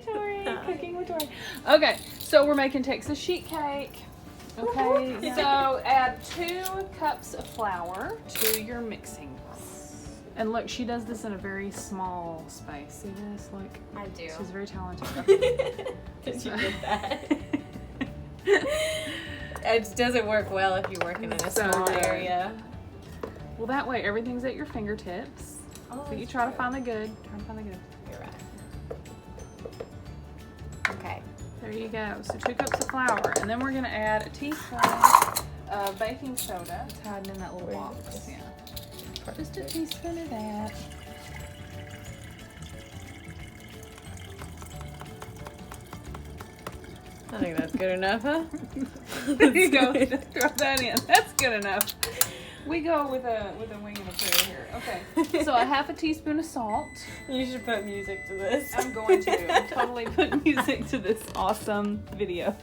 Hi, Tori. Cooking with Tori. Okay, so we're making Texas sheet cake. Okay, so add 2 cups of flour to your mixing bowl. And look, she does this in a very small space. See this? Look. I do. She's very talented. Did you get that? It doesn't work well if you work in a small area. Well, that way everything's at your fingertips. Oh, So you try to find the good. You're right. Okay. There you go. So 2 cups of flour. And then we're going to add a teaspoon of baking soda. It's hiding in that little box. Yeah. Just a teaspoon of that. I think that's good enough, huh? There you go. Just throw that in. That's good enough. We go with a wing and a prayer here. Okay. So a half a teaspoon of salt. You should put music to this. I'm going to totally put music to this awesome video.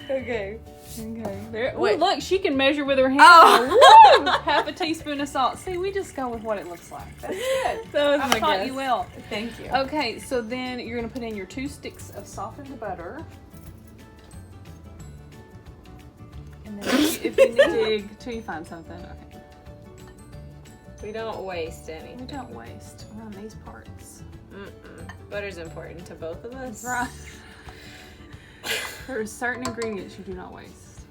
Okay. Okay. There. Ooh, Wait. look, she can measure with her hand. Oh. Woo! Half a teaspoon of salt. See, we just go with what it looks like. That's good. That was I my taught guess. you well. Thank you. Okay, so then you're gonna put in your 2 sticks of softened butter. And then if you dig till you find something, okay. We don't waste anything. We don't waste around these parts. Butter's important to both of us. Right. There are certain ingredients you do not waste.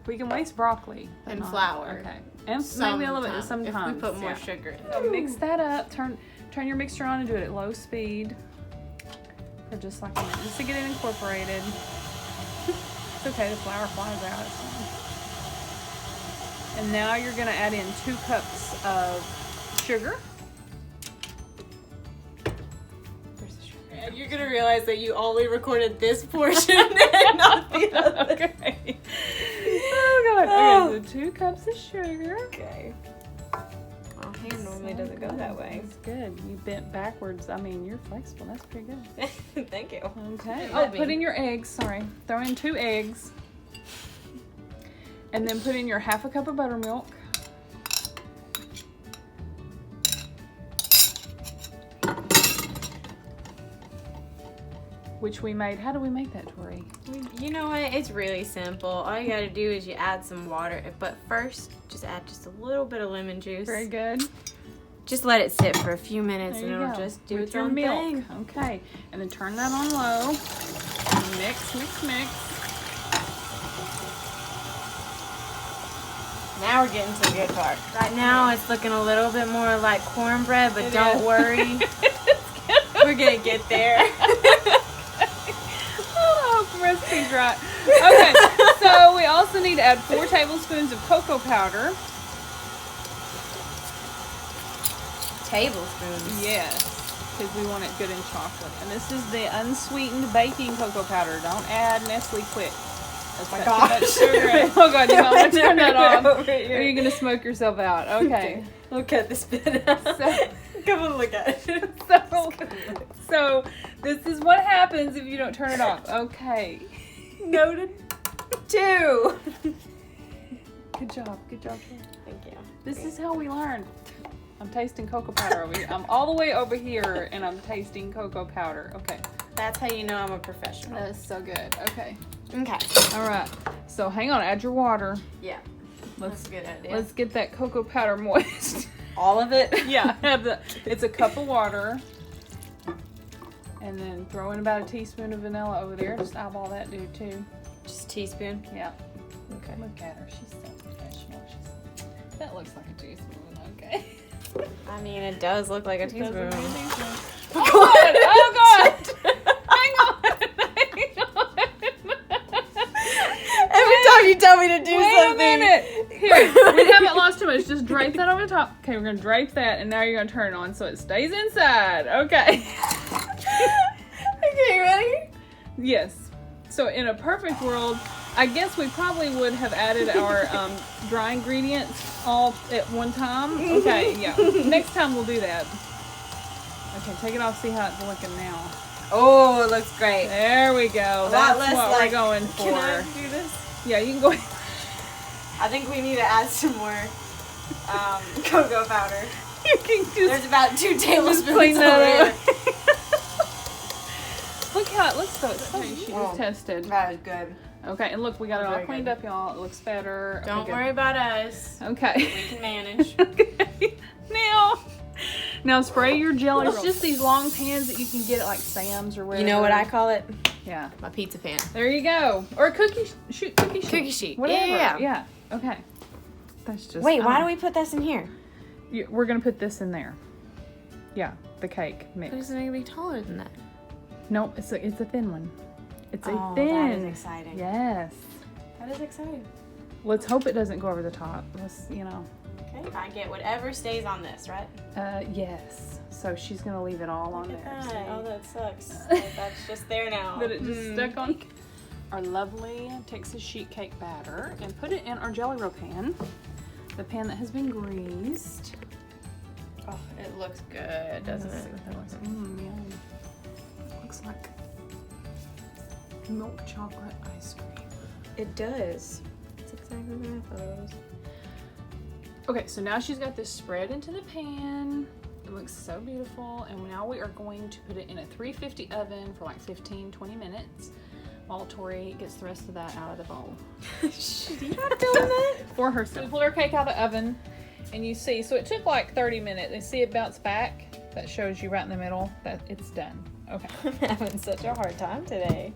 We can waste broccoli. but And not- flour. Okay. And maybe a little bit sometimes. If we put more yeah. sugar in it. So mix that up. Turn your mixture on and do it at low speed for just like a minute, just to get it incorporated. It's okay, the flour flies out. It's fine. And now you're going to add in 2 cups of sugar. Where's the sugar? And you're gonna realize that you only recorded this portion and not the other. Okay. Oh god. Okay, so 2 cups of sugar. Okay. Well, hand normally doesn't go that way. That's good. You bent backwards. I mean, you're flexible. That's pretty good. Thank you. Okay. Oh, Oh, put in your eggs. Sorry. Throw in 2 eggs. And then put in your half a cup of buttermilk. Which we made. How do we make that, Tori? You know what? It's really simple. All you gotta do is you add some water, but first, just add just a little bit of lemon juice. Very good. Just let it sit for a few minutes There and you it'll go. just do With its your own milk. thing. Okay. And then turn that on low. And mix, mix, mix. Now we're getting to the good part. Right now it's looking a little bit more like cornbread, but don't worry. We're gonna get there. Oh, the recipe's right. Okay, so we also need to add 4 tablespoons of cocoa powder. Tablespoons. Yes, because we want it good in chocolate. And this is the unsweetened baking cocoa powder. Don't add Nestle Quick. That's my got too much gosh. sugar in it. Oh god, you might want to turn that off. Over Or here. you're gonna smoke yourself out. Okay. We'll cut this bit out. So- Come and look at it. So this is what happens if you don't turn it off. Okay. Noted. 2. Good job. Good job. Thank you. This is how we learn. I'm tasting cocoa powder over here. I'm all the way over here and I'm tasting cocoa powder. Okay. That's how you know I'm a professional. That is so good. Okay. Okay. All right. So hang on. Add your water. Yeah. Let's That's a good idea. let's get that cocoa powder moist. all of it? Yeah. It's a cup of water. And then throw in about a teaspoon of vanilla over there. Just eyeball that dude too. Just a teaspoon. Yeah. Okay. Look at her. She's so professional. That looks like a teaspoon. Okay. I mean, it does look like a Doesn't teaspoon. make a teaspoon. Oh god! Oh god! Hang on! Every time you tell me to do Wait something. a minute! Here, we haven't lost too much. Just drape that over the top. Okay, we're gonna drape that, and now you're gonna turn it on so it stays inside. Okay. Okay, ready? Yes. So in a perfect world, I guess we probably would have added our dry ingredients all at one time. Okay, yeah. Next time we'll do that. Okay, take it off. See how it's looking now. Oh, it looks great. There we go. A lot That's less what like, we're going for. Can I do this? Yeah, you can go. I think we need to add some more cocoa powder. You can just There's about 2 tablespoons clean that over up. here. that looks so. Okay, she just tested. That is good. Okay, and look, we got it all Very cleaned good. up, y'all. It looks better. Okay, Don't good. worry about us. Okay. We can manage. Okay. Now spray your jelly. It's just these long pans that you can get at like Sam's or wherever. You know what I call it? Yeah. My pizza pan. There you go. Or a cookie sheet. Cookie sheet. Whatever. Yeah. Yeah. Okay. That's just. Wait, why do we put this in here? We're gonna put this in there. Yeah, the cake mix. But it's going to be taller than that. Nope, it's a thin one. It's a Oh, thin. that is exciting. Yes. That is exciting. Let's hope it doesn't go over the top. Let's, Okay, I get whatever stays on this, right? Yes. So she's gonna leave it all on Look there. at See? that. Oh, that sucks. That's just there now. That it just stuck on. Our lovely Texas sheet cake batter, and put it in our jelly roll pan, the pan that has been greased. Oh, it looks good, doesn't Let's see it? what that looks like. Yum. It looks like milk chocolate ice cream. It does. It's exactly what I thought it was. Okay, so now she's got this spread into the pan. It looks so beautiful. And now we are going to put it in a 350 oven for like 15-20 minutes while Tori gets the rest of that out of the bowl. You're not doing that? For her. So we pulled our cake out of the oven and you see, so it took like 30 minutes. And see it bounce back? That shows you right in the middle that it's done. Okay. I'm having such a hard time today.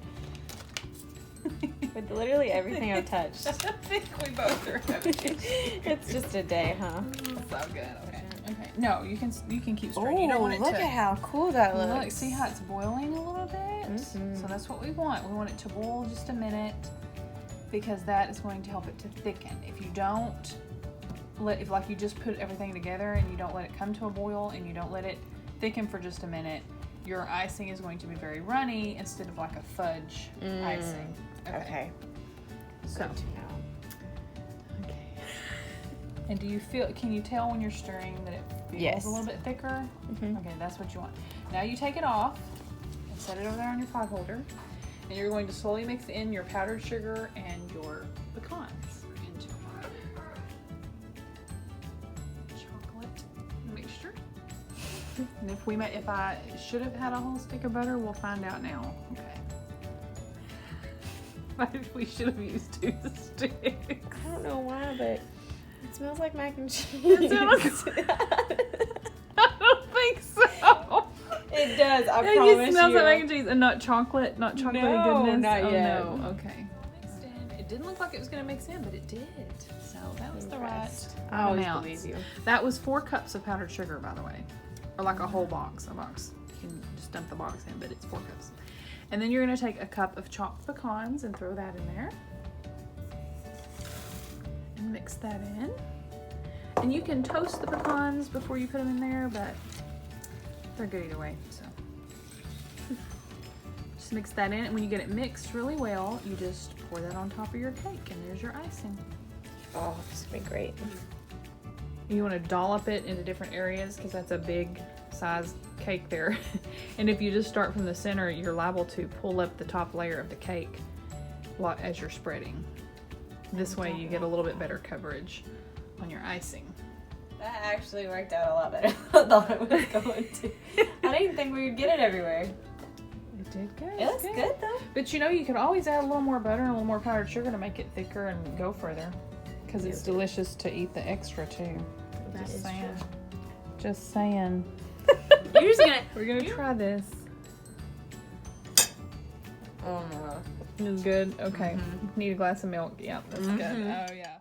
With literally everything I've touched. I think we both are having It's just a day, huh? so good. Okay. Okay. No, you can keep straight. You don't want it look to. at how cool that looks. Look, see how it's boiling a little bit? Mhm. So that's what we want. We want it to boil just a minute because that is going to help it to thicken. If you don't if like you just put everything together and you don't let it come to a boil and you don't let it thicken for just a minute, your icing is going to be very runny instead of like a fudge icing. Okay. So, Good to know. okay. And can you tell when you're stirring that it feels Yes. a little bit thicker? Mhm. Okay, that's what you want. Now you take it off and set it over there on your pot holder. And you're going to slowly mix in your powdered sugar and your pecans into chocolate mixture. And if I should have had a whole stick of butter, we'll find out now. Okay. Maybe we should have used 2 sticks. I don't know why, but it smells like mac and cheese. It smells- I don't think so. It does, I It promise smells you. like mac and cheese and not chocolate, not chocolatey No, goodness. not Oh yet. no. Okay. Mixed in. It didn't look like it was gonna mix in, but it did. So that was the right Impressed. I always amount. believe you. That was 4 cups of powdered sugar, by the way, or like a whole box. A box. You can just dump the box in, but it's 4 cups. And then you're gonna take a cup of chopped pecans and throw that in there, and mix that in. And you can toast the pecans before you put them in there, but they're good either way. So just mix that in, and when you get it mixed really well, you just pour that on top of your cake, and there's your icing. Oh, this would be great. You want to dollop it into different areas because that's a big size cake there. And if you just start from the center, you're liable to pull up the top layer of the cake as you're spreading. This way you get a little bit better coverage on your icing. That actually worked out a lot better than I thought it was going to. I didn't think we would get it everywhere. It did good. It looks good though. But you could always add a little more butter and a little more powdered sugar to make it thicker and go further. Because it's delicious to eat the extra too. That Just is saying. true. Just saying. You're just gonna. We're gonna try this. Oh my god. It is good. Okay. Need a glass of milk. Yeah, that's good. Mhm. Oh yeah.